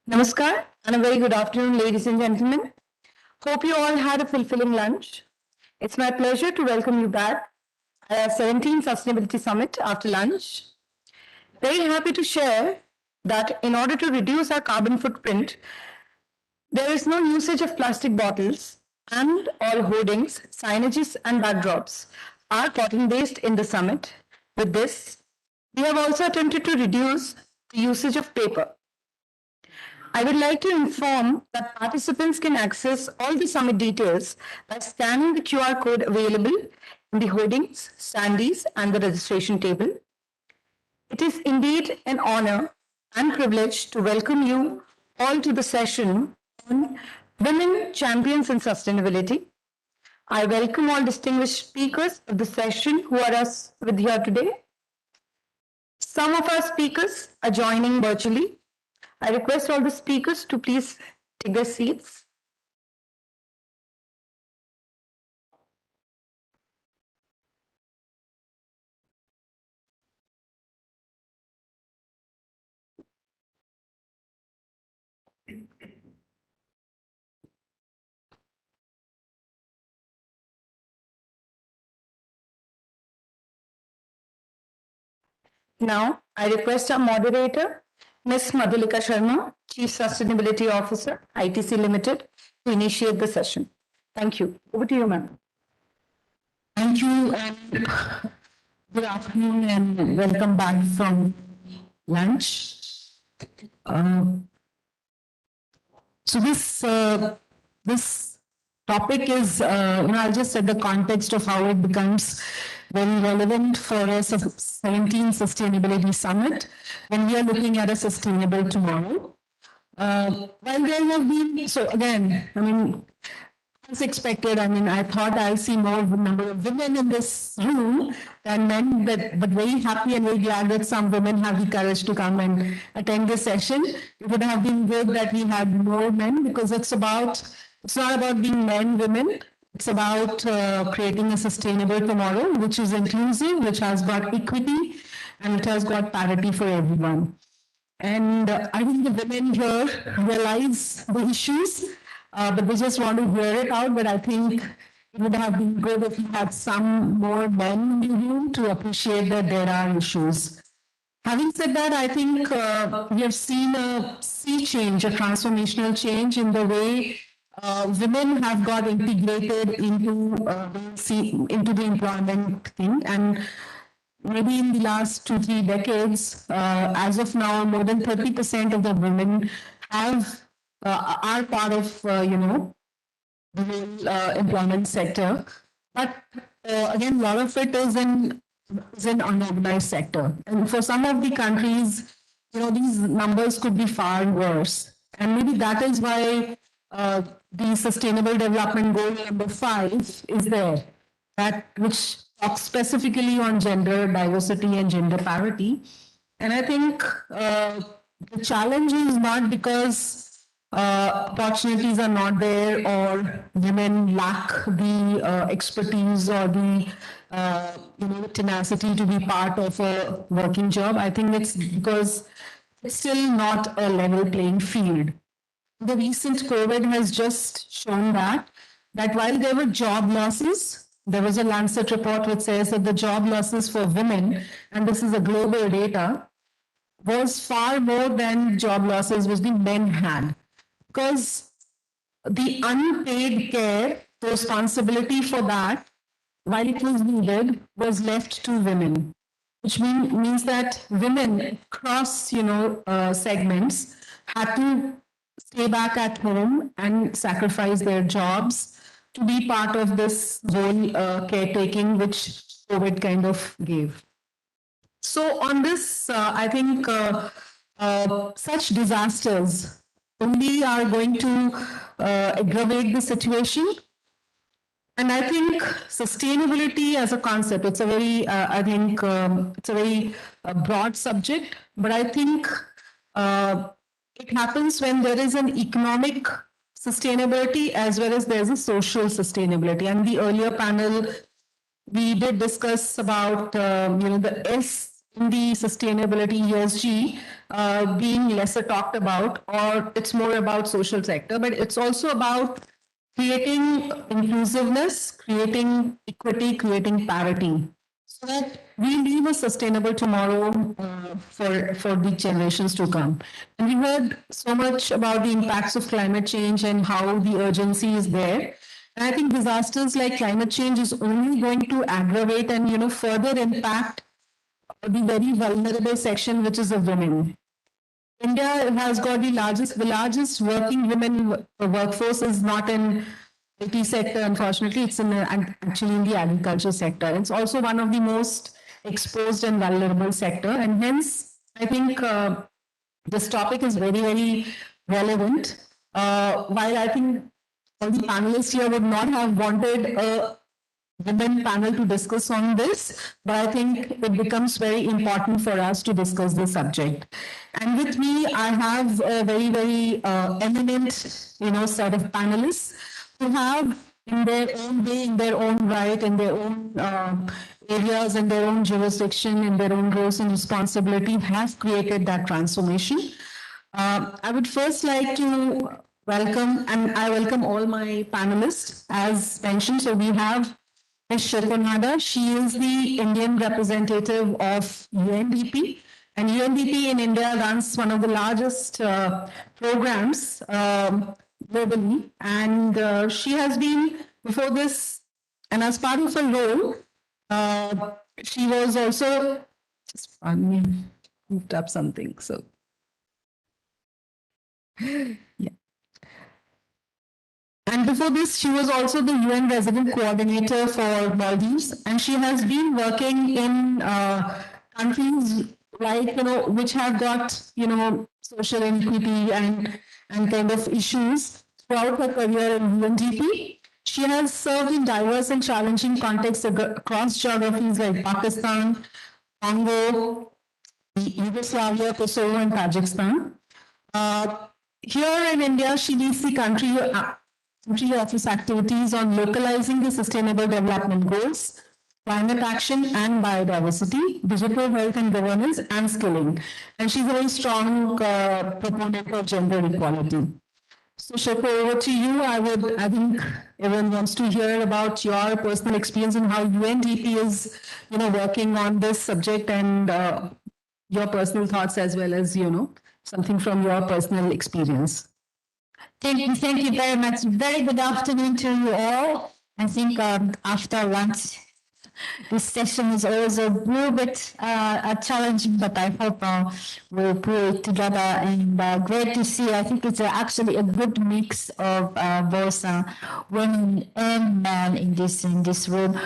Namaskar and a very good afternoon, ladies and gentlemen. Hope you all had a fulfilling lunch. It's my pleasure to welcome you back at our 17th Sustainability Summit after lunch. Very happy to share that in order to reduce our carbon footprint, there is no usage of plastic bottles and all hoardings, signages, and backdrops are cotton based in the summit. With this, we have also attempted to reduce the usage of paper. I would like to inform that participants can access all the summit details by scanning the QR code available in the hoardings, standees, and the registration table. It is indeed an honor and privilege to welcome you all to the session on Women Champions in Sustainability. I welcome all distinguished speakers of the session who are us with here today. Some of our speakers are joining virtually. I request all the speakers to please take their seats. Now, I request our moderator, Ms. Madhulika Sharma, Chief Sustainability Officer, ITC Limited, to initiate the session. Thank you. Over to you, ma'am. Thank you and good afternoon and welcome back from lunch. So this topic is, I'll just set the context of how it becomes very relevant for us of 17th Sustainability Summit when we are looking at a sustainable tomorrow. While there have been, so again, as expected, I thought I'll see more number of women in this room than men, but very happy and very glad that some women have the courage to come and attend this session. It would have been good that we had more men because it's not about being men, women. It's about creating a sustainable tomorrow, which is inclusive, which has got equity, and it has got parity for everyone. And I think the women here realize the issues, but they just want to hear it out. But I think it would have been good if we had some more men in the room to appreciate that there are issues. Having said that, I think we have seen a sea change, a transformational change in the way women have got integrated into the employment thing. And maybe in the last 2-3 decades, as of now, more than 30% of the women are part of the whole employment sector. But again, a lot of it is in unorganized sector, and for some of the countries, these numbers could be far worse. And maybe that is why the Sustainable Development Goal number 5 is there, that which talks specifically on gender diversity and gender parity. And I think the challenge is not because opportunities are not there or women lack the expertise or the tenacity to be part of a working job. I think it's because it's still not a level playing field. The recent COVID has just shown that while there were job losses, there was a Lancet report which says that the job losses for women, and this is a global data, was far more than job losses which the men had. Because the unpaid care, the responsibility for that, while it was needed, was left to women, which means that women across segments had to stay back at home and sacrifice their jobs to be part of this whole caretaking which COVID kind of gave. So on this, I think such disasters only are going to aggravate the situation. And I think sustainability as a concept, it's a very, it's a very broad subject, but I think it happens when there is an economic sustainability as well as there's a social sustainability. And the earlier panel, we did discuss about, the S in the sustainability ESG being lesser talked about, or it's more about social sector, but it's also about creating inclusiveness, creating equity, creating parity, so that we leave a sustainable tomorrow for the generations to come. And we heard so much about the impacts of climate change and how the urgency is there. And I think disasters like climate change is only going to aggravate and further impact the very vulnerable section, which is the women. India has got the largest working women workforce is not in IT sector, unfortunately, it's actually in the agriculture sector. It's also one of the most exposed and vulnerable sector, and hence I think this topic is very, very relevant. While I think all the panelists here would not have wanted a women panel to discuss on this, but I think it becomes very important for us to discuss this subject. And with me, I have a very, very eminent, set of panelists who have, in their own way, in their own right, in their own areas, in their own jurisdiction, in their own roles and responsibility, have created that transformation. I would first like to welcome, and I welcome all my panelists, as mentioned. So we have Ms. Shokonada. She is the Indian representative of UNDP. And UNDP in India runs one of the largest programs globally. And she has been, before this, and as part of her role, she was also, just pardon me, moved up something. So, yeah. And before this, she was also the UN resident coordinator for Maldives, and she has been working in countries like, which have got, social inequity and kind of issues throughout her career in UNDP. She has served in diverse and challenging contexts across geographies like Pakistan, Congo, Yugoslavia, Kosovo, and Tajikistan. Here in India, she leads the country office activities on localizing the sustainable development goals, climate action and biodiversity, digital health and governance, and skilling. And she's a very strong proponent of gender equality. So Shoko, over to you. I think everyone wants to hear about your personal experience and how UNDP is, working on this subject, and your personal thoughts, as well as, something from your personal experience. Thank you very much. Very good afternoon to you all. I think after lunch, this session is always a little bit challenging, but I hope we'll pull it together. And great to see. I think it's actually a good mix of both women and men in this room.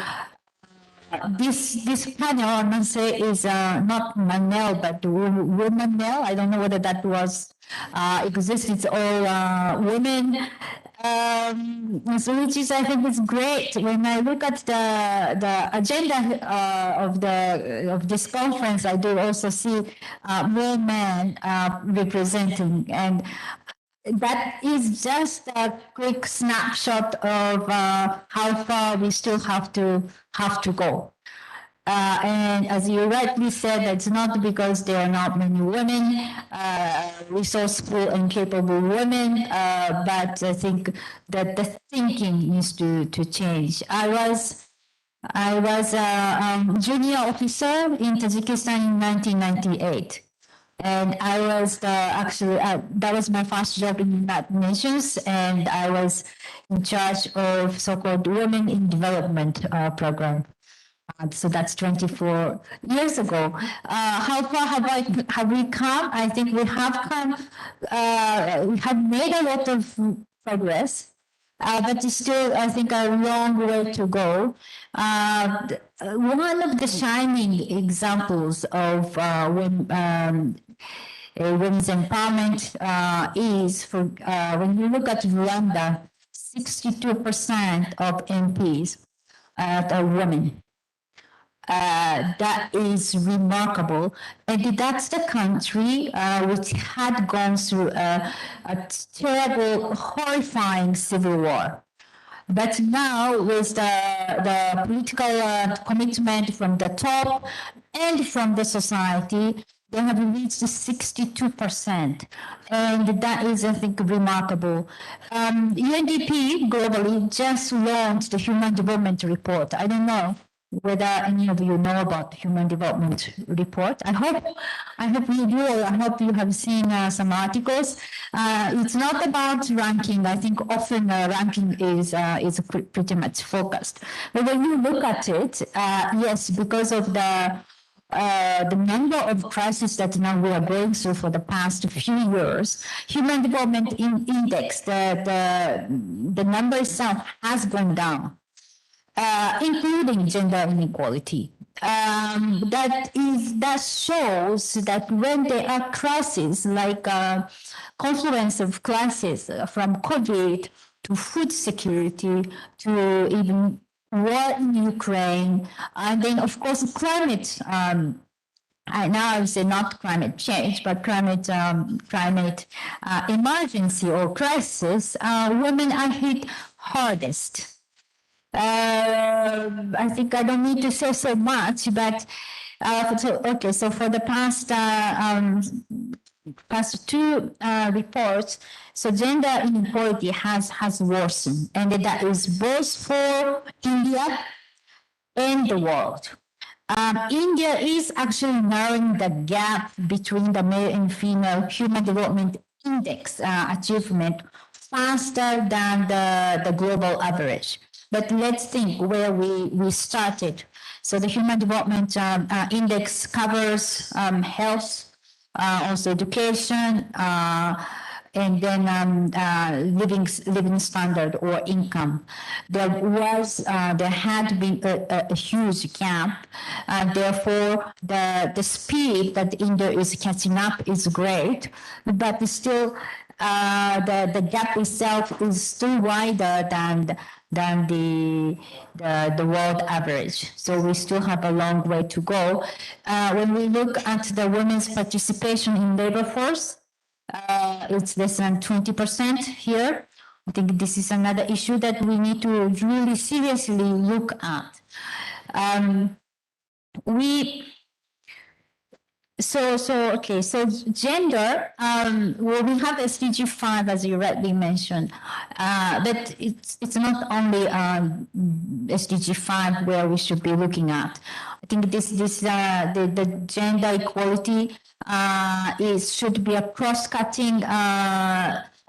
This panel, I must say, is not male, but women male. I don't know whether that was exists. It's all women, so which is, I think, is great. When I look at the agenda of this conference, I do also see more men representing, and that is just a quick snapshot of how far we still have to go. And as you rightly said, it's not because there are not many women, resourceful and capable women, but I think that the thinking needs to change. I was a junior officer in Tajikistan in 1998. And I was actually, that was my first job in the United Nations, and I was in charge of so-called Women in Development program. So that's 24 years ago. How far have we come? I think we have come, we have made a lot of progress, but it's still, I think, a long way to go. One of the shining examples of women's empowerment is when you look at Rwanda, 62% of MPs are women. That is remarkable. And that's the country which had gone through a terrible, horrifying civil war. But now with the political commitment from the top and from the society, they have reached 62%. And that is, I think, remarkable. UNDP globally just launched the Human Development Report. I don't know whether any of you know about the Human Development Report. I hope you do, or I hope you have seen some articles. It's not about ranking. I think often ranking is pretty much focused. But when you look at it, yes, because of the number of crises that now we are going through for the past few years, Human Development Index, the number itself has gone down. Including gender inequality. That shows that when there are crises like confluence of crises from COVID to food security to even war in Ukraine, and then of course climate. Now I would say not climate change, but climate emergency or crisis. Women are hit hardest. I think I don't need to say so much, but so for the past two reports, so gender inequality has worsened, and that is both for India and the world. India is actually narrowing the gap between the male and female human development index achievement faster than the global average. But let's think where we started. So the Human Development Index covers health, also education, and then living standard or income. There had been a huge gap, therefore the speed that India is catching up is great, but still the gap itself is still wider than the world average. So we still have a long way to go. When we look at the women's participation in labor force, it's less than 20% here. I think this is another issue that we need to really seriously look at. So gender, well, we have SDG 5, as you rightly mentioned, but it's not only SDG 5 where we should be looking at. I think the gender equality should be a cross-cutting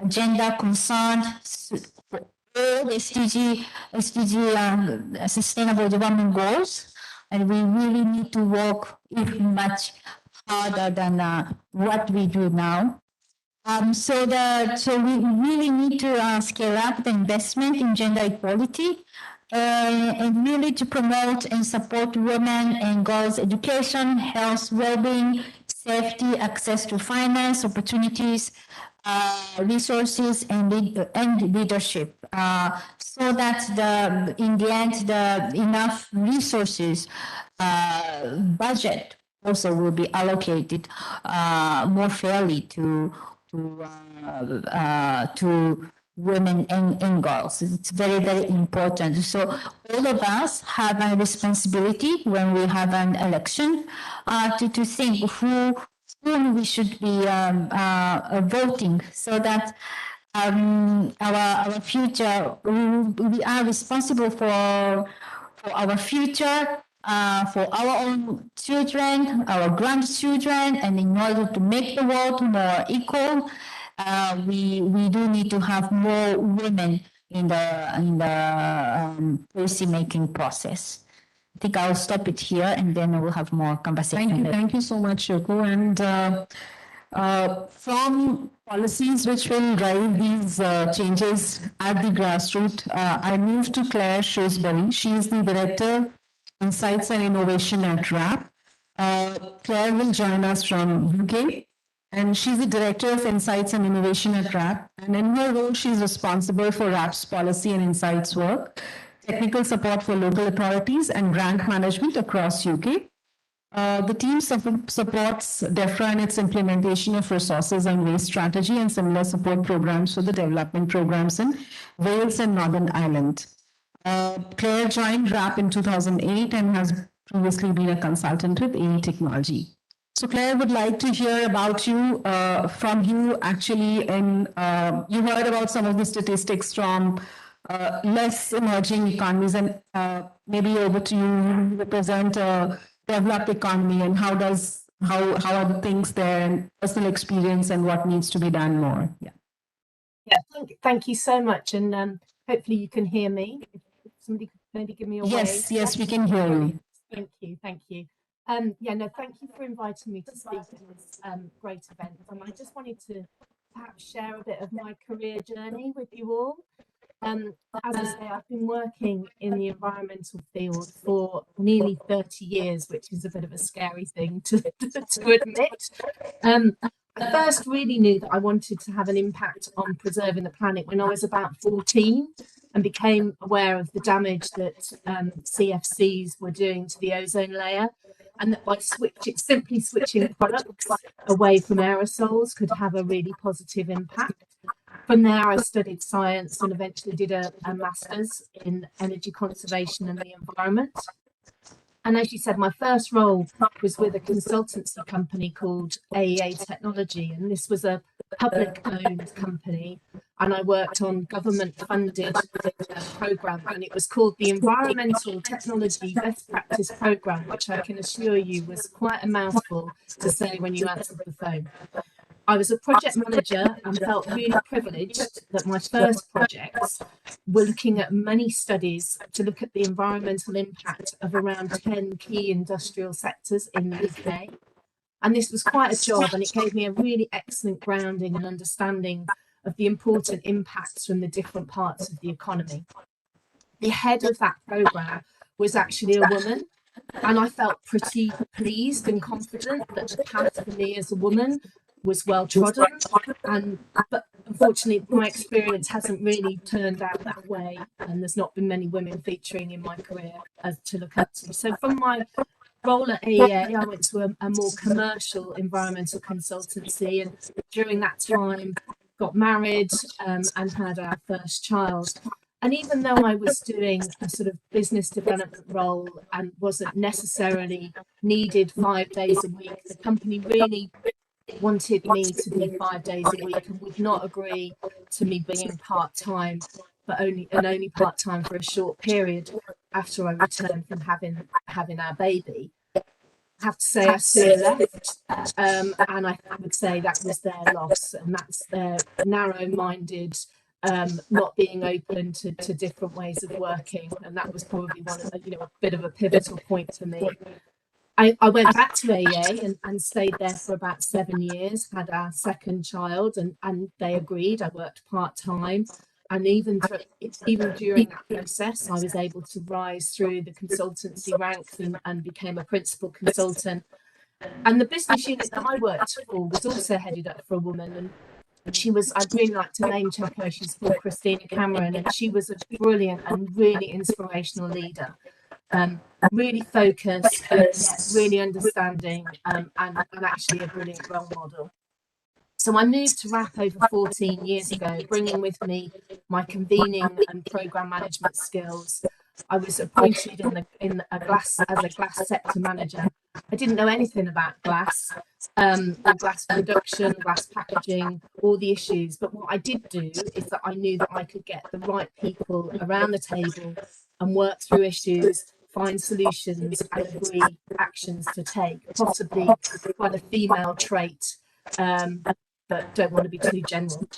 agenda concerned for all SDG Sustainable Development Goals, and we really need to work even much harder than what we do now. So we really need to scale up the investment in gender equality and really to promote and support women and girls' education, health, well-being, safety, access to finance, opportunities, resources, and leadership, so that in the end, enough resources, budget also will be allocated more fairly to women and girls. It's very, very important. So all of us have a responsibility when we have an election to think whom we should be voting, so that our future, we are responsible for our future, for our own children, our grandchildren, and in order to make the world more equal, we do need to have more women in the policy making process. I think I'll stop it here, and then we'll have more conversation. Thank you so much, Yoko. And from policies which will drive these changes at the grassroots, I move to Claire Shrewsbury. She is the Director, Insights and Innovation at RAP. Claire will join us from UK, and she's the Director of Insights and Innovation at RAP. And in her role, she's responsible for RAP's policy and insights work, technical support for local authorities, and grant management across UK. The team supports DEFRA in its implementation of resources and waste strategy and similar support programs for the development programs in Wales and Northern Ireland. Claire joined RAP in 2008 and has previously been a consultant with AE Technology. So Claire would like to hear about you, from you actually, and you heard about some of the statistics from less emerging economies, and maybe over to you, you represent a developed economy, and how are the things there, and personal experience, and what needs to be done more. Yeah. Yeah, thank you so much, and hopefully you can hear me. If somebody could maybe give me a wave. Yes, we can hear you. Thank you. Yeah, no, thank you for inviting me to speak at this great event. And I just wanted to perhaps share a bit of my career journey with you all. As I say, I've been working in the environmental field for nearly 30 years, which is a bit of a scary thing to admit. I first really knew that I wanted to have an impact on preserving the planet when I was about 14 and became aware of the damage that CFCs were doing to the ozone layer, and that by simply switching products away from aerosols could have a really positive impact. From there, I studied science and eventually did a master's in energy conservation and the environment. And as you said, my first role was with a consultancy company called CII-ITC Technology, and this was a public-owned company, and I worked on government-funded program, and it was called the Environmental Technology Best Practice Program, which I can assure you was quite a mouthful to say when you answered the phone. I was a project manager and felt really privileged that my first projects were looking at many studies to look at the environmental impact of around 10 key industrial sectors in the UK. And this was quite a job, and it gave me a really excellent grounding and understanding of the important impacts from the different parts of the economy. The head of that programme was actually a woman, and I felt pretty pleased and confident that the path for me as a woman was well trodden, but unfortunately my experience hasn't really turned out that way, and there's not been many women featuring in my career to look up to. So from my role at AEA, I went to a more commercial environmental consultancy, and during that time got married and had our first child. And even though I was doing a sort of business development role and wasn't necessarily needed 5 days a week, the company really wanted me to be 5 days a week and would not agree to me being part-time, but only part-time for a short period after I returned from having our baby. I have to say I soon left, and I would say that was their loss, and that's their narrow-minded, not being open to different ways of working, and that was probably one of a bit of a pivotal point for me. I went back to AEA and stayed there for about 7 years, had our second child, and they agreed. I worked part-time, and even during that process, I was able to rise through the consultancy ranks and became a principal consultant. And the business unit that I worked for was also headed up for a woman, and she was, I'd really like to name check her, she's called Christina Cameron, and she was a brilliant and really inspirational leader. Really focused, really understanding, and actually a brilliant role model. So I moved to RAP over 14 years ago, bringing with me my convening and programme management skills. I was appointed as a glass sector manager. I didn't know anything about glass, glass production, glass packaging, all the issues. But what I did do is that I knew that I could get the right people around the table and work through issues, find solutions, and agree actions to take. Possibly quite a female trait, but don't want to be too general.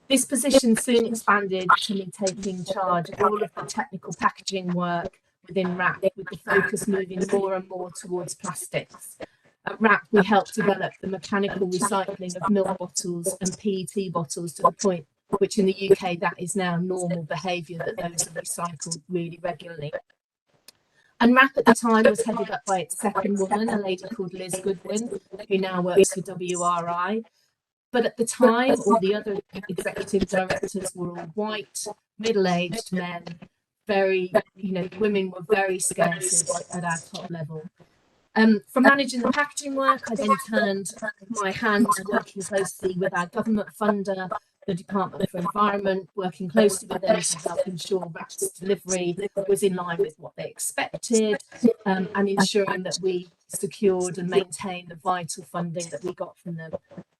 This position soon expanded to me taking charge of all of the technical packaging work within RAP, with the focus moving more and more towards plastics. At RAP, we helped develop the mechanical recycling of milk bottles and PET bottles to the point which in the UK that is now normal behaviour, that those are recycled really regularly. And RAP at the time was headed up by its second woman, a lady called Liz Goodwin, who now works for WRI. But at the time, all the other executive directors were all white, middle-aged men, women were very scarce at our top level. From managing the packaging work, I then turned my hand to working closely with our government funder, the Department for Environment, working closely with them to help ensure RAP's delivery was in line with what they expected, and ensuring that we secured and maintained the vital funding that we got from them.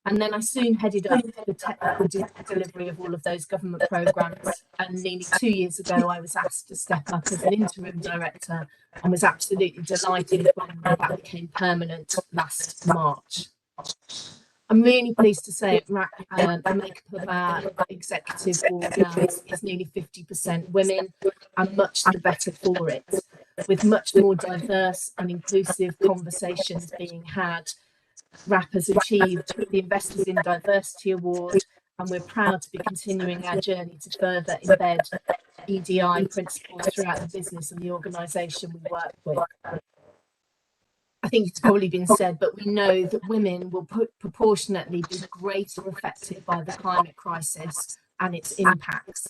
And then I soon headed up the technical delivery of all of those government programmes. And nearly 2 years ago, I was asked to step up as an interim director and was absolutely delighted when that became permanent last March. I'm really pleased to say the makeup of our executive board now is nearly 50% women, and much the better for it, with much more diverse and inclusive conversations being had. RAP has achieved the Investors in Diversity Award, and we're proud to be continuing our journey to further embed EDI principles throughout the business and the organisation we work with. I think it's probably been said, but we know that women will proportionately be greater affected by the climate crisis and its impacts.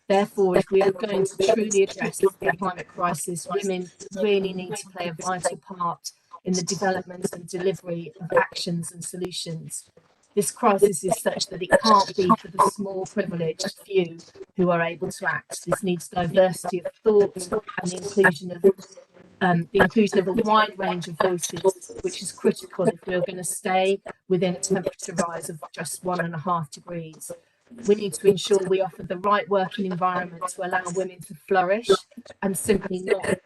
Therefore, if we are going to truly address the climate crisis, women really need to play a vital part in the development and delivery of actions and solutions. This crisis is such that it can't be for the small privileged few who are able to act. This needs diversity of thought and the inclusion of a wide range of voices, which is critical if we're going to stay within a temperature rise of just 1.5 degrees. We need to ensure we offer the right working environment to allow women to flourish, and simply not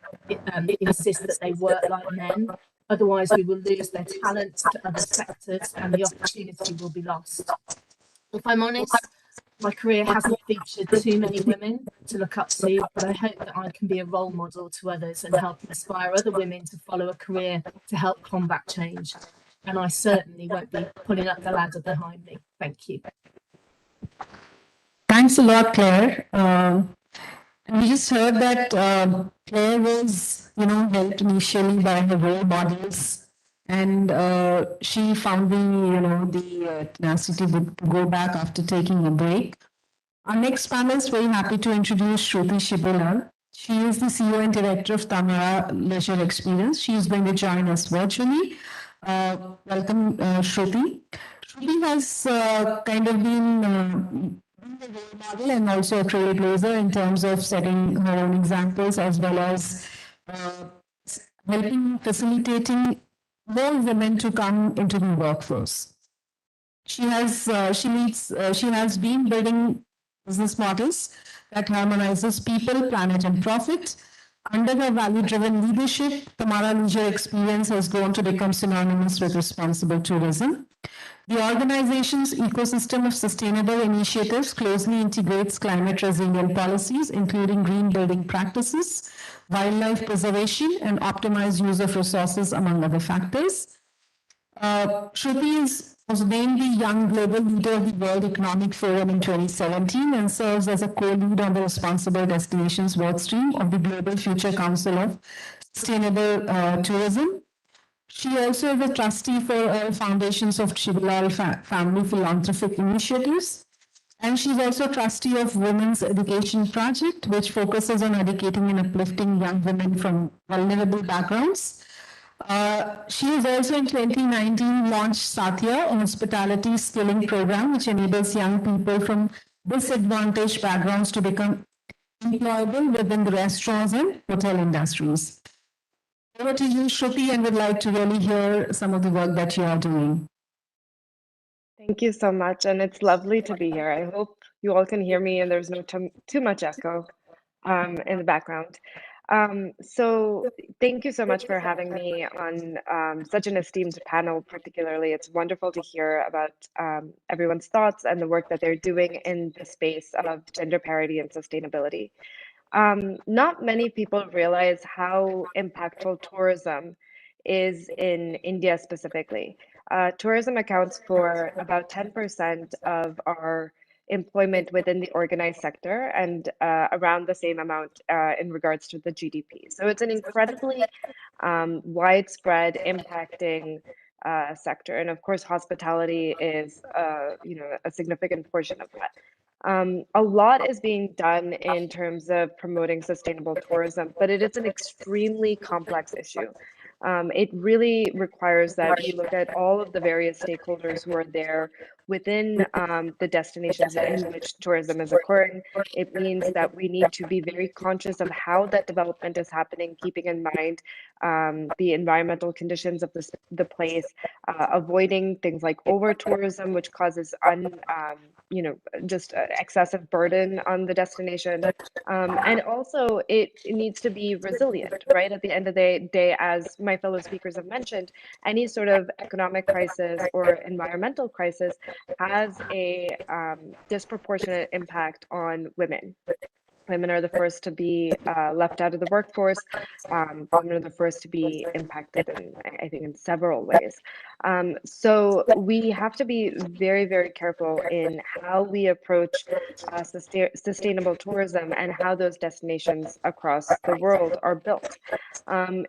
insist that they work like men. Otherwise, we will lose their talents to other sectors and the opportunity will be lost. If I'm honest, my career hasn't featured too many women to look up to, but I hope that I can be a role model to others and help inspire other women to follow a career to help combat change. And I certainly won't be pulling up the ladder behind me. Thank you. Thanks a lot, Claire. We just heard that Claire was, helped initially by her role models, and she found the tenacity to go back after taking a break. Our next panelist, very happy to introduce Shruti Shibilal. She is the CEO and Director of Tamara Leisure Experience. She is going to join us virtually. Welcome, Shruti. Shruti has kind of been a role model and also a trailblazer in terms of setting her own examples, as well as facilitating more women to come into the workforce. She has been building business models that harmonizes people, planet, and profit. Under her value-driven leadership, Tamara Leisure Experience has grown to become synonymous with responsible tourism. The organization's ecosystem of sustainable initiatives closely integrates climate-resilient policies, including green building practices, wildlife preservation, and optimized use of resources, among other factors. Shruti was named the Young Global Leader of the World Economic Forum in 2017 and serves as a co-lead on the Responsible Destinations workstream of the Global Future Council of Sustainable Tourism. She also is a trustee for all foundations of Shibilal Family Philanthropic Initiatives. And she's also trustee of Women's Education Project, which focuses on educating and uplifting young women from vulnerable backgrounds. She has also in 2019 launched Satya, a hospitality skilling program, which enables young people from disadvantaged backgrounds to become employable within the restaurants and hotel industries. Over to you, Shruti, and would like to really hear some of the work that you are doing. Thank you so much, and it's lovely to be here. I hope you all can hear me and there's no too much echo in the background. So thank you so much for having me on such an esteemed panel. Particularly, it's wonderful to hear about everyone's thoughts and the work that they're doing in the space of gender parity and sustainability. Not many people realize how impactful tourism is in India specifically. Tourism accounts for about 10% of our employment within the organized sector and around the same amount in regards to the GDP. So it's an incredibly widespread impacting sector. And of course, hospitality is a significant portion of that. A lot is being done in terms of promoting sustainable tourism, but it is an extremely complex issue. It really requires that we look at all of the various stakeholders who are there within the destinations in which tourism is occurring. It means that we need to be very conscious of how that development is happening, keeping in mind the environmental conditions of the place, avoiding things like over tourism, which causes just excessive burden on the destination. And also it needs to be resilient, right? At the end of the day, as my fellow speakers have mentioned, any sort of economic crisis or environmental crisis has a disproportionate impact on women. Women are the first to be left out of the workforce. Women are the first to be impacted in, I think, in several ways. So we have to be very, very careful in how we approach sustainable tourism and how those destinations across the world are built.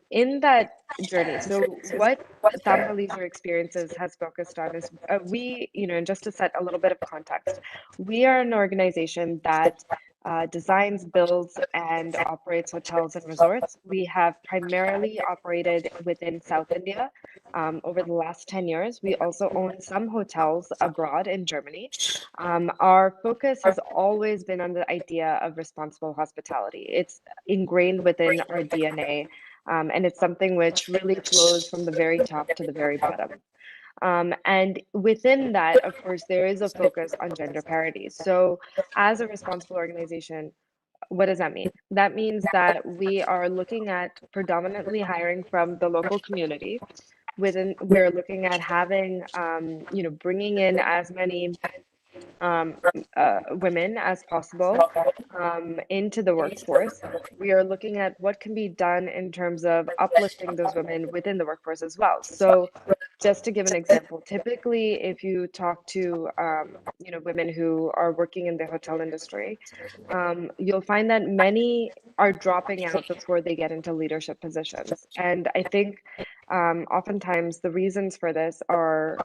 In that journey, so what Tamra Leisure Experiences has focused on is and just to set a little bit of context, we are an organization that designs, builds, and operates hotels and resorts. We have primarily operated within South India over the last 10 years. We also own some hotels abroad in Germany. Our focus has always been on the idea of responsible hospitality. It's ingrained within our DNA, and it's something which really flows from the very top to the very bottom. And within that, of course, there is a focus on gender parity. So as a responsible organization, what does that mean? That means that we are looking at predominantly hiring from the local community. We're looking at having, bringing in as many women as possible into the workforce. We are looking at what can be done in terms of uplifting those women within the workforce as well. So just to give an example, typically if you talk to women who are working in the hotel industry, you'll find that many are dropping out before they get into leadership positions. And I think oftentimes the reasons for this are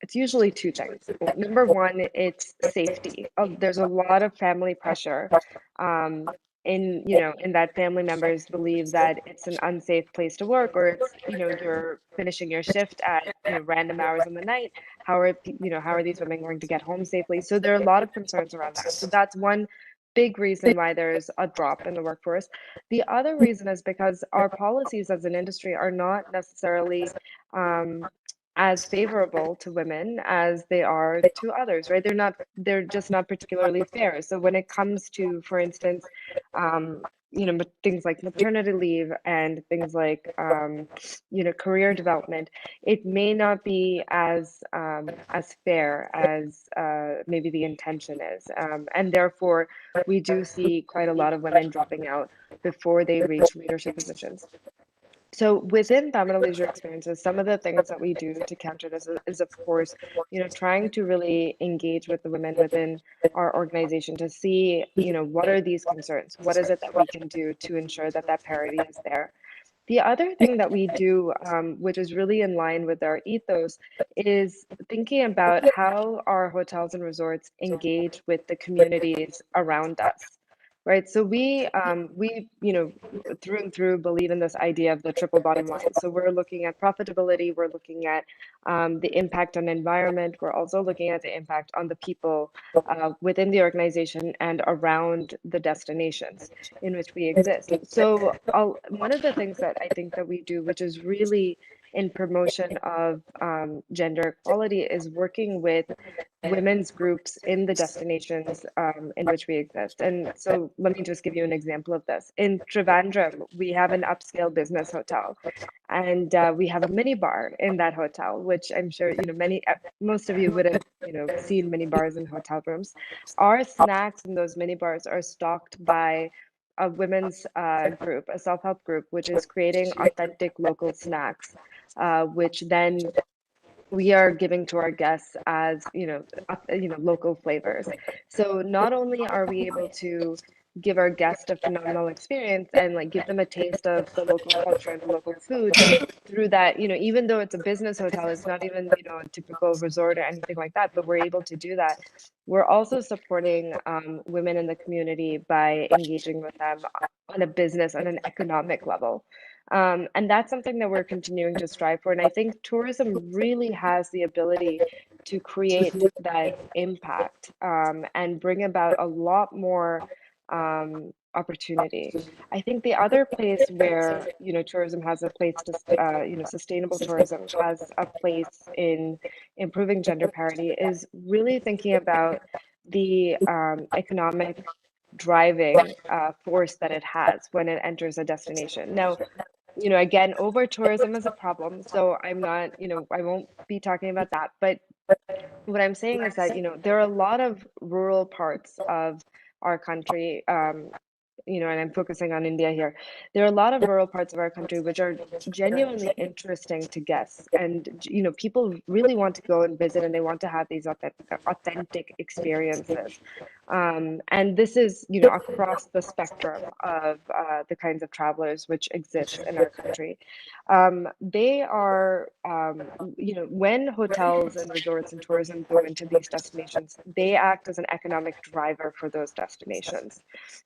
it's usually two things. Number one, it's safety. There's a lot of family pressure in that family members believe that it's an unsafe place to work, or it's, you're finishing your shift at, random hours in the night. How are these women going to get home safely? So there are a lot of concerns around that. So that's one big reason why there's a drop in the workforce. The other reason is because our policies as an industry are not necessarily as favorable to women as they are to others, right? They're just not particularly fair. So when it comes to, for instance, things like maternity leave and things like, career development, it may not be as fair as maybe the intention is. And therefore, we do see quite a lot of women dropping out before they reach leadership positions. So within Tamil Leisure Experiences, some of the things that we do to counter this is, of course, trying to really engage with the women within our organization to see, what are these concerns? What is it that we can do to ensure that that parity is there? The other thing that we do, which is really in line with our ethos, is thinking about how our hotels and resorts engage with the communities around us. Right. So we through and through believe in this idea of the triple bottom line. So we're looking at profitability, we're looking at the impact on environment, we're also looking at the impact on the people within the organization and around the destinations in which we exist. So one of the things that I think that we do, which is really in promotion of gender equality, is working with women's groups in the destinations in which we exist. And so let me just give you an example of this. In Trivandrum, we have an upscale business hotel, and we have a mini bar in that hotel, which I'm sure most of you would have seen mini bars in hotel rooms. Our snacks in those mini bars are stocked by a women's group, a self-help group, which is creating authentic local snacks, which then we are giving to our guests as local flavors. So not only are we able to give our guests a phenomenal experience and like give them a taste of the local culture and the local food through that, even though it's a business hotel, it's not even a typical resort or anything like that, but we're able to do that. We're also supporting women in the community by engaging with them on a business, on an economic level. And that's something that we're continuing to strive for. And I think tourism really has the ability to create that impact and bring about a lot more opportunity. I think the other place where, tourism has a place to, sustainable tourism has a place in improving gender parity is really thinking about the economic driving force that it has when it enters a destination. Now, again, over tourism is a problem. So I'm not, I won't be talking about that. But what I'm saying is that, there are a lot of rural parts of our country, and I'm focusing on India here. There are a lot of rural parts of our country which are genuinely interesting to guests. And, people really want to go and visit and they want to have these authentic experiences. And this is, across the spectrum of the kinds of travelers which exist in our country. They are, when hotels and resorts and tourism go into these destinations, they act as an economic driver for those destinations.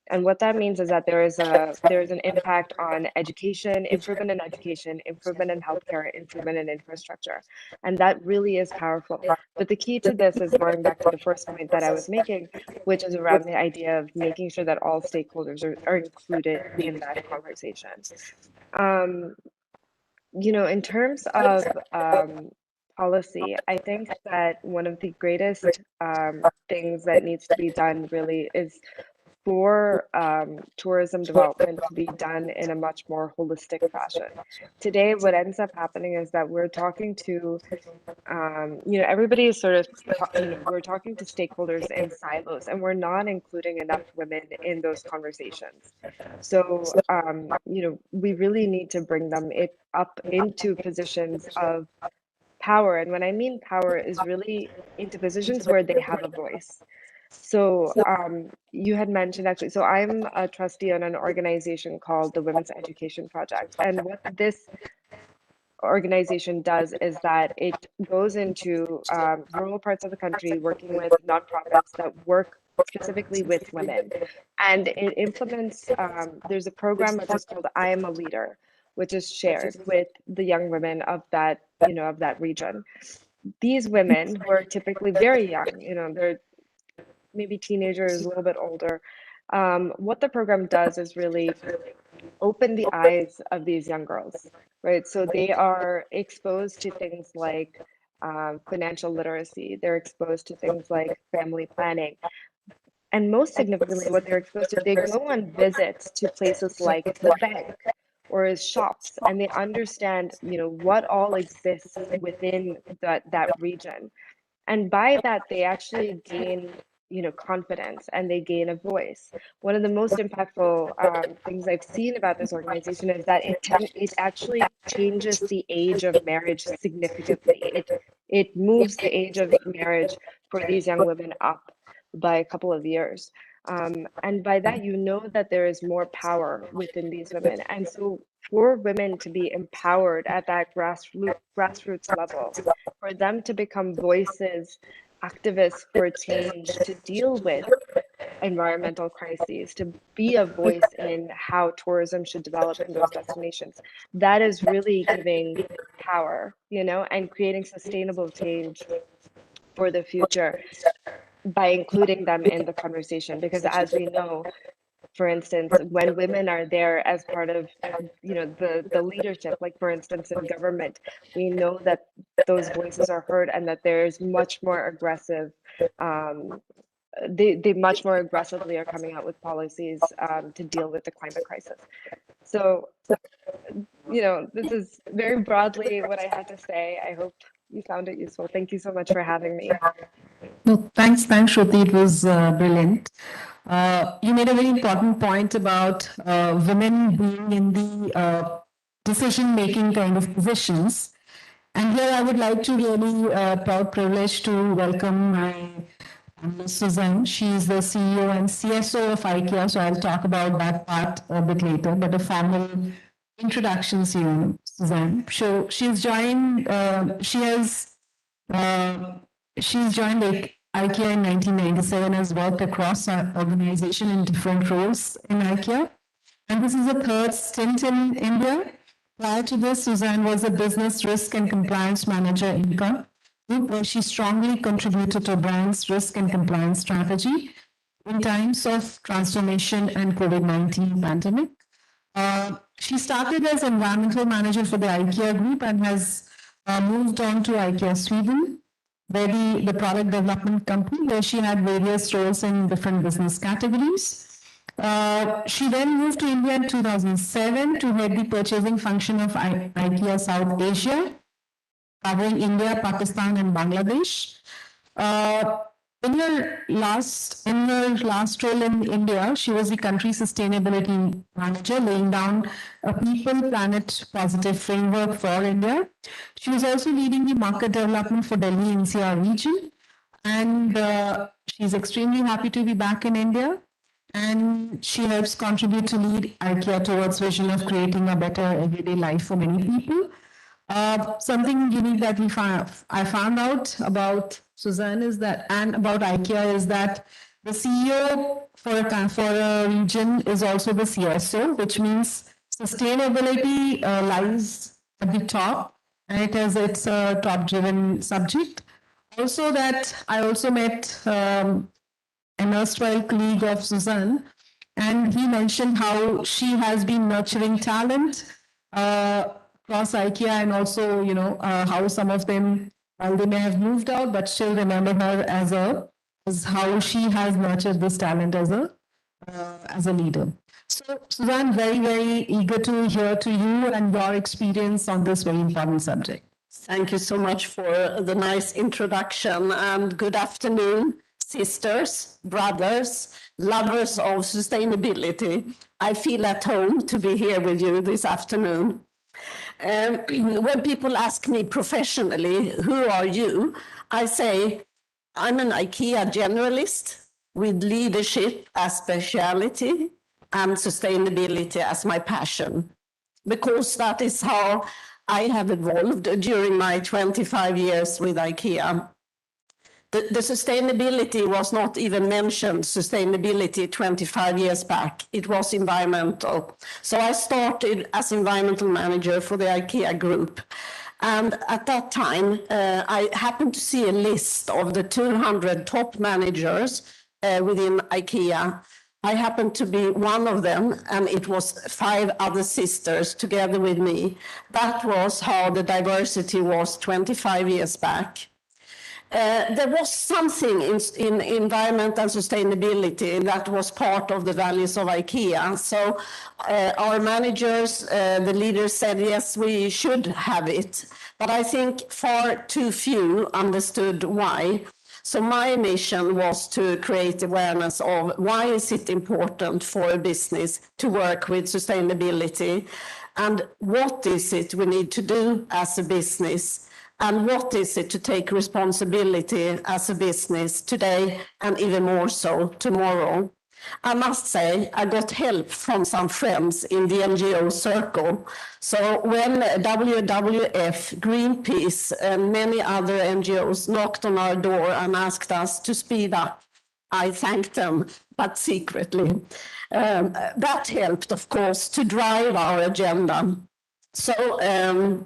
And what that means is that there is an impact on education, improvement in education, improvement in healthcare, improvement in infrastructure. And that really is powerful. But the key to this is going back to the first point that I was making, which is around the idea of making sure that all stakeholders are included in that conversation. In terms of policy, I think that one of the greatest things that needs to be done really is for tourism development to be done in a much more holistic fashion. Today, what ends up happening is that we're talking to, everybody is sort of, we're talking to stakeholders in silos and we're not including enough women in those conversations. So, we really need to bring them up into positions of power. And when I mean power is really into positions where they have a voice. So you had mentioned actually, so I'm a trustee on an organization called the Women's Education Project. And what this organization does is that it goes into rural parts of the country working with nonprofits that work specifically with women. And it implements, there's a program which is called I Am a Leader, which is shared with the young women of that, of that region. These women who are typically very young, they're maybe teenagers, a little bit older. What the program does is really open the eyes of these young girls, right? So they are exposed to things like financial literacy. They're exposed to things like family planning. And most significantly, what they're exposed to, they go on visits to places like the bank or shops, and they understand, what all exists within that region. And by that, they actually gain, confidence and they gain a voice. One of the most impactful things I've seen about this organization is that it actually changes the age of marriage significantly. It moves the age of marriage for these young women up by a couple of years. And by that, that there is more power within these women. And so for women to be empowered at that grassroots level, for them to become voices, activists for change, to deal with environmental crises, to be a voice in how tourism should develop in those destinations, that is really giving power, and creating sustainable change for the future by including them in the conversation. Because as we know, for instance, when women are there as part of, the leadership, like for instance in government, we know that those voices are heard and that there's much more aggressive, they much more aggressively are coming out with policies to deal with the climate crisis. So, this is very broadly what I had to say. I hope you found it useful. Thank you so much for having me. No, thanks, Shruti. It was brilliant. You made a very important point about women being in the decision-making kind of positions. And here I would like to really proud privilege to welcome my Ms. Suzanne. She is the CEO and CSO of IKEA, so I'll talk about that part a bit later, but a formal introductions here, Suzanne. So she's joined, she's joined like IKEA in 1997, has worked across our organization in different roles in IKEA. And this is the third stint in India. Prior to this, Suzanne was a business risk and compliance manager in Inca, where she strongly contributed to brand's risk and compliance strategy in times of transformation and COVID-19 pandemic. She started as environmental manager for the IKEA group and has moved on to IKEA Sweden, where the product development company, where she had various roles in different business categories. She then moved to India in 2007 to head the purchasing function of IKEA South Asia, covering India, Pakistan, and Bangladesh. In her last role in India, she was the country sustainability manager, laying down a people, planet, positive framework for India. She was also leading the market development for Delhi NCR region, and she's extremely happy to be back in India. And she helps contribute to lead IKEA towards vision of creating a better everyday life for many people. Something unique that I found out about Suzanne is that, and about IKEA, is that the CEO for a region is also the CSO, which means sustainability lies at the top, and it's a top-driven subject. Also, that I also met an erstwhile colleague of Suzanne, and he mentioned how she has been nurturing talent across IKEA, and also, how some of them, while they may have moved out, but still remember her as how she has nurtured this talent as a leader. So, Suzanne, very, very eager to hear to you and your experience on this very important subject. Thank you so much for the nice introduction, and good afternoon, sisters, brothers, lovers of sustainability. I feel at home to be here with you this afternoon. When people ask me professionally, who are you? I say, I'm an IKEA generalist with leadership as speciality and sustainability as my passion, because that is how I have evolved during my 25 years with IKEA. The sustainability was not even mentioned, sustainability 25 years back. It was environmental. So I started as environmental manager for the IKEA group. And at that time, I happened to see a list of the 200 top managers within IKEA. I happened to be one of them, and it was 5 other sisters together with me. That was how the diversity was 25 years back. There was something in environment and sustainability that was part of the values of IKEA. So our managers, the leaders said, yes, we should have it. But I think far too few understood why. So my mission was to create awareness of why is it important for a business to work with sustainability, and what is it we need to do as a business, and what is it to take responsibility as a business today and even more so tomorrow. I must say, I got help from some friends in the NGO circle. So when WWF, Greenpeace, and many other NGOs knocked on our door and asked us to speed up, I thanked them, but secretly. That helped, of course, to drive our agenda. So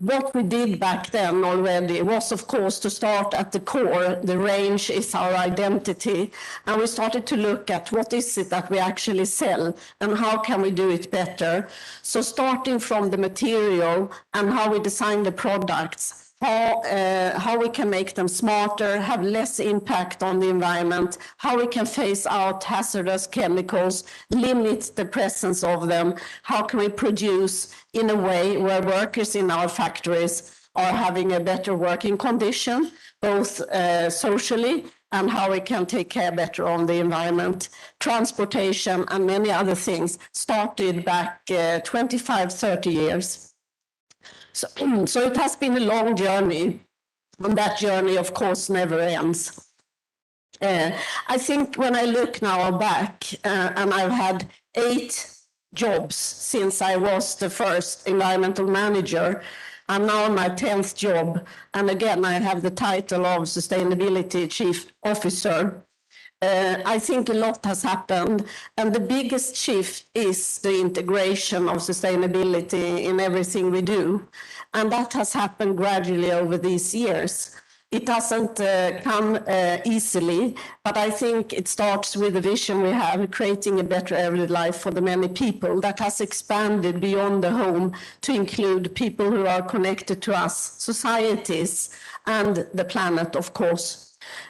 what we did back then already was, of course, to start at the core. The range is our identity. And we started to look at what is it that we actually sell and how can we do it better. So starting from the material and how we design the products, how we can make them smarter, have less impact on the environment, how we can phase out hazardous chemicals, limit the presence of them, how can we produce in a way where workers in our factories are having a better working condition, both socially, and how we can take care better on the environment, transportation, and many other things started back 25, 30 years. So it has been a long journey, and that journey, of course, never ends. I think when I look now back, and I've had 8 jobs since I was the first environmental manager, I'm now on my 10th job, and again, I have the title of Sustainability Chief Officer. I think a lot has happened, and the biggest shift is the integration of sustainability in everything we do. And that has happened gradually over these years. It doesn't come easily, but I think it starts with the vision we have, creating a better everyday life for the many people that has expanded beyond the home to include people who are connected to us, societies, and the planet, of course.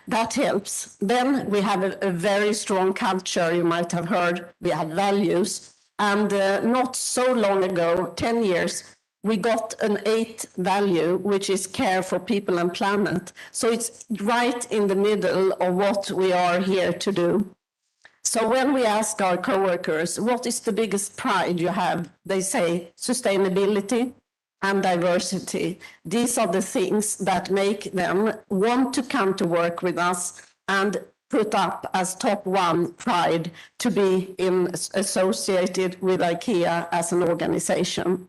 That helps. Then we have a very strong culture, you might have heard. We have values. And not so long ago, 10 years, we got an 8th value, which is care for people and planet. So it's right in the middle of what we are here to do. So when we ask our coworkers, what is the biggest pride you have? They say sustainability and diversity. These are the things that make them want to come to work with us and put up as top one pride to be associated with IKEA as an organization.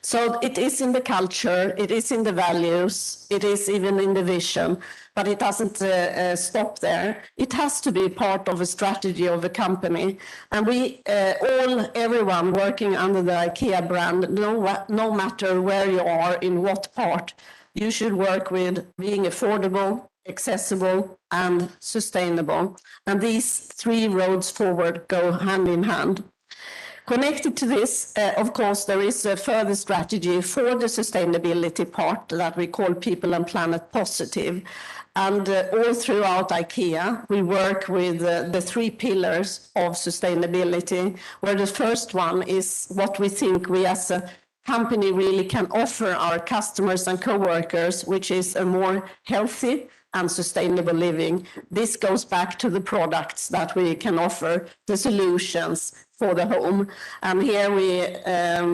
So it is in the culture, it is in the values, it is even in the vision, but it doesn't stop there. It has to be part of a strategy of a company. And we everyone working under the IKEA brand, no matter where you are, in what part, you should work with being affordable, accessible, and sustainable. And these 3 roads forward go hand in hand. Connected to this, of course, there is a further strategy for the sustainability part that we call People and Planet Positive. And all throughout IKEA, we work with the 3 pillars of sustainability, where the first one is what we think we as a company really can offer our customers and co-workers, which is a more healthy and sustainable living. This goes back to the products that we can offer, the solutions for the home. And here we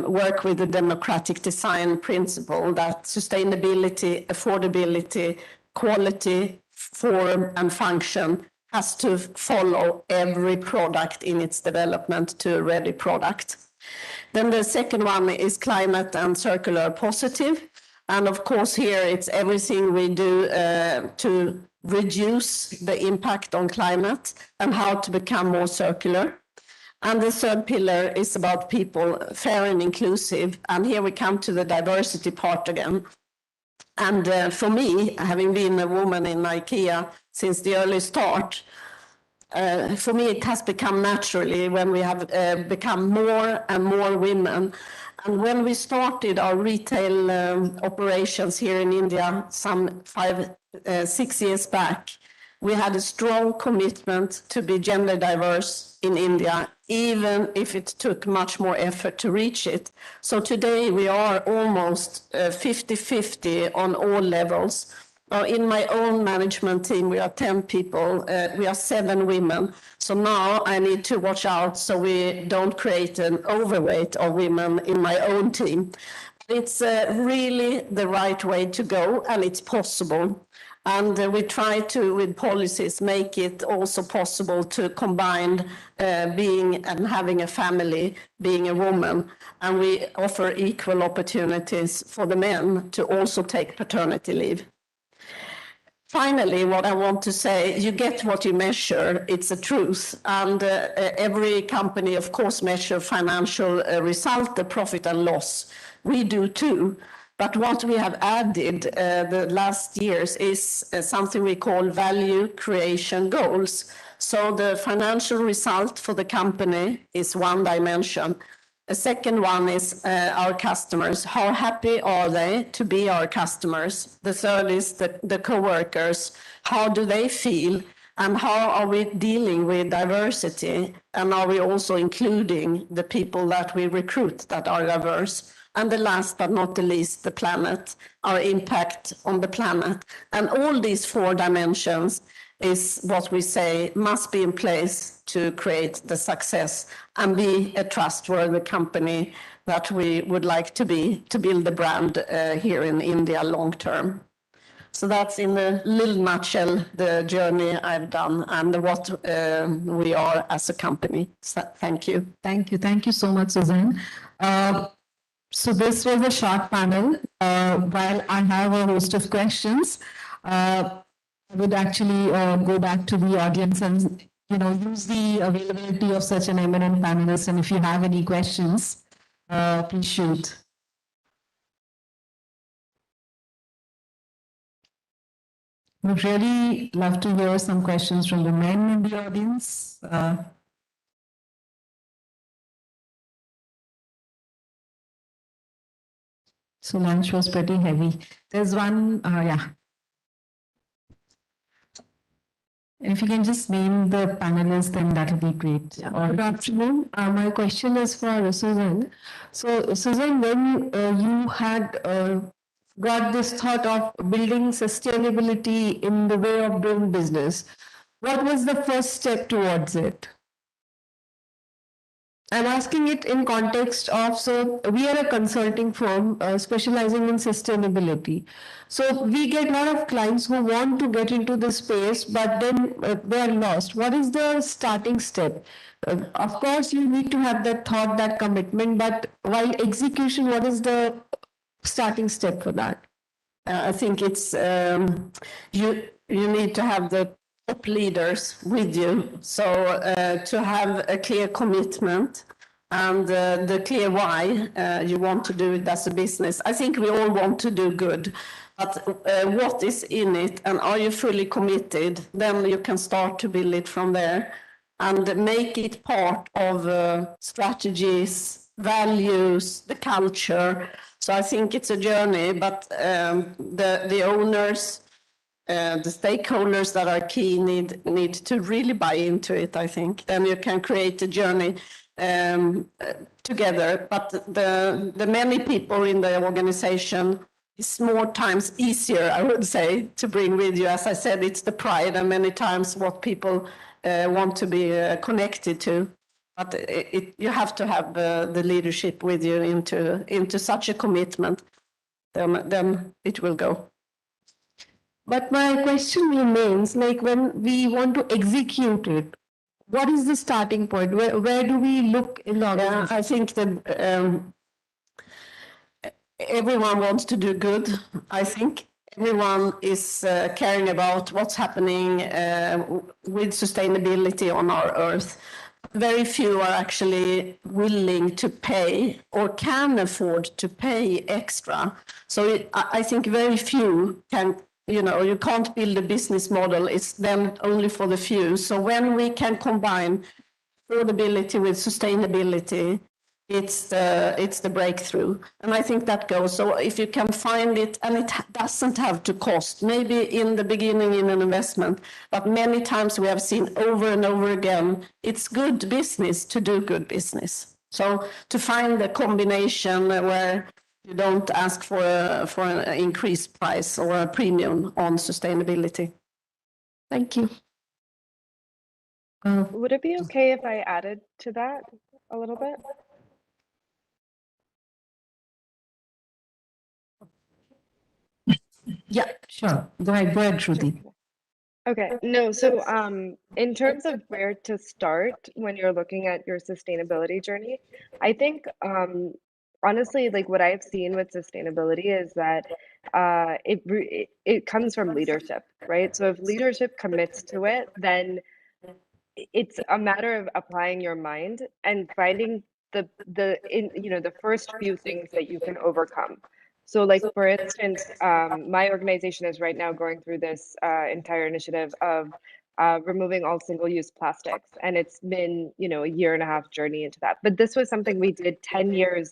work with the democratic design principle that sustainability, affordability, quality, form, and function has to follow every product in its development to a ready product. Then the second one is climate and circular positive. And of course, here it's everything we do to reduce the impact on climate and how to become more circular. And the third pillar is about people, fair and inclusive. And here we come to the diversity part again. And for me, having been a woman in IKEA since the early start, for me, it has become naturally when we have become more and more women. And when we started our retail operations here in India some 6 years back, we had a strong commitment to be gender diverse in India, even if it took much more effort to reach it. So today we are almost 50-50 on all levels. In my own management team, we are 10 people, we are 7 women. So now I need to watch out so we don't create an overweight of women in my own team. It's really the right way to go, and it's possible. And we try to, with policies, make it also possible to combine being and having a family, being a woman. And we offer equal opportunities for the men to also take paternity leave. Finally, what I want to say, you get what you measure, it's a truth. And every company, of course, measure financial result, the profit and loss. We do too. But what we have added the last years is something we call value creation goals. So the financial result for the company is one dimension. The second one is our customers. How happy are they to be our customers? The third is the co-workers. How do they feel? And how are we dealing with diversity? And are we also including the people that we recruit that are diverse? And the last but not the least, the planet, our impact on the planet. And all these 4 dimensions is what we say must be in place to create the success and be a trustworthy company that we would like to be, to build the brand here in India long term. So that's in a little nutshell the journey I've done and what we are as a company. So, thank you. Thank you. Thank you so much, Suzanne. So this was a short panel. While I have a host of questions, I would actually go back to the audience and use the availability of such an eminent panelist. And if you have any questions, please shoot. Would really love to hear some questions from the men in the audience. So lunch was pretty heavy. There's one, yeah. If you can just name the panelists, then that would be great. Good afternoon. My question is for Susan. So, Susan, when you had got this thought of building sustainability in the way of doing business, what was the first step towards it? I'm asking it in context of, so we are a consulting firm specializing in sustainability. So we get a lot of clients who want to get into this space, but then they are lost. What is the starting step? Of course, you need to have that thought, that commitment, but while execution, what is the starting step for that? I think it's you need to have the top leaders with you. So to have a clear commitment and the clear why you want to do it as a business. I think we all want to do good, but what is in it, and are you fully committed? Then you can start to build it from there and make it part of strategies, values, the culture. So I think it's a journey, but the owners, the stakeholders that are key need to really buy into it, I think. Then you can create a journey together. But the many people in the organization is more times easier, I would say, to bring with you. As I said, it's the pride and many times what people want to be connected to. But you have to have the leadership with you into such a commitment, then it will go. But my question remains, like when we want to execute it, what is the starting point? Where do we look in the organization? I think that everyone wants to do good. I think everyone is caring about what's happening with sustainability on our earth. Very few are actually willing to pay or can afford to pay extra. So I think very few can, you can't build a business model. It's then only for the few. So when we can combine affordability with sustainability, it's the breakthrough. And I think that goes. So if you can find it, and it doesn't have to cost, maybe in the beginning in an investment, but many times we have seen over and over again, it's good business to do good business. So to find the combination where you don't ask for an increased price or a premium on sustainability. Thank you. Would it be okay if I added to that a little bit? Yeah, sure. Go ahead, Shruti. Okay, no, so in terms of where to start when you're looking at your sustainability journey, I think honestly, like what I've seen with sustainability is that it comes from leadership, right? So if leadership commits to it, then it's a matter of applying your mind and finding the first few things that you can overcome. So like for instance, my organization is right now going through this entire initiative of removing all single-use plastics, and it's been a year and a half journey into that. But this was something we did 10 years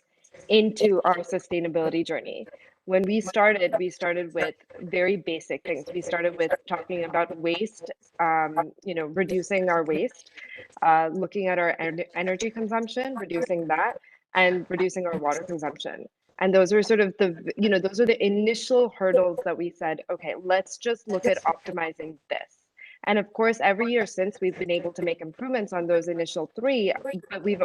into our sustainability journey. When we started with very basic things. We started with talking about waste, reducing our waste, looking at our energy consumption, reducing that, and reducing our water consumption. And those were sort of those are the initial hurdles that we said, okay, let's just look at optimizing this. And of course, every year since, we've been able to make improvements on those initial three, but we've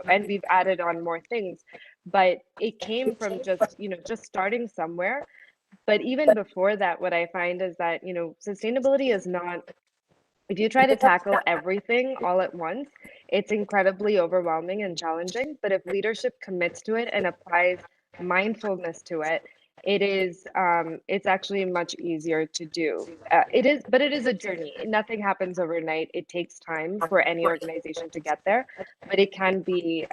added on more things. But it came from just starting somewhere. But even before that, what I find is that, sustainability is not, if you try to tackle everything all at once, it's incredibly overwhelming and challenging. But if leadership commits to it and applies mindfulness to it, it's actually much easier to do. But it is a journey. Nothing happens overnight. It takes time for any organization to get there, but it can be,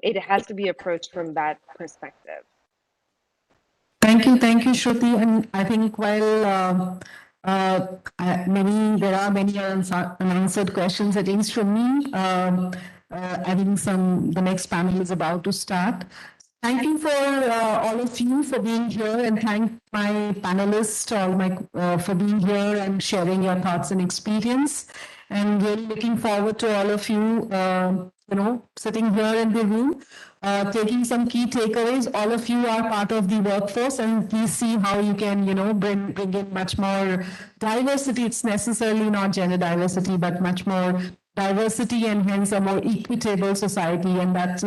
it has to be approached from that perspective. Thank you, Shruti. And I think while there are many unanswered questions, at least from me, I think the next panel is about to start. Thank you for all of you for being here, and thank my panelists for being here and sharing your thoughts and experience. And really looking forward to all of you, sitting here in the room, taking some key takeaways. All of you are part of the workforce, and please see how you can, bring in much more diversity. It's necessarily not gender diversity, but much more diversity, and hence a more equitable society, and that's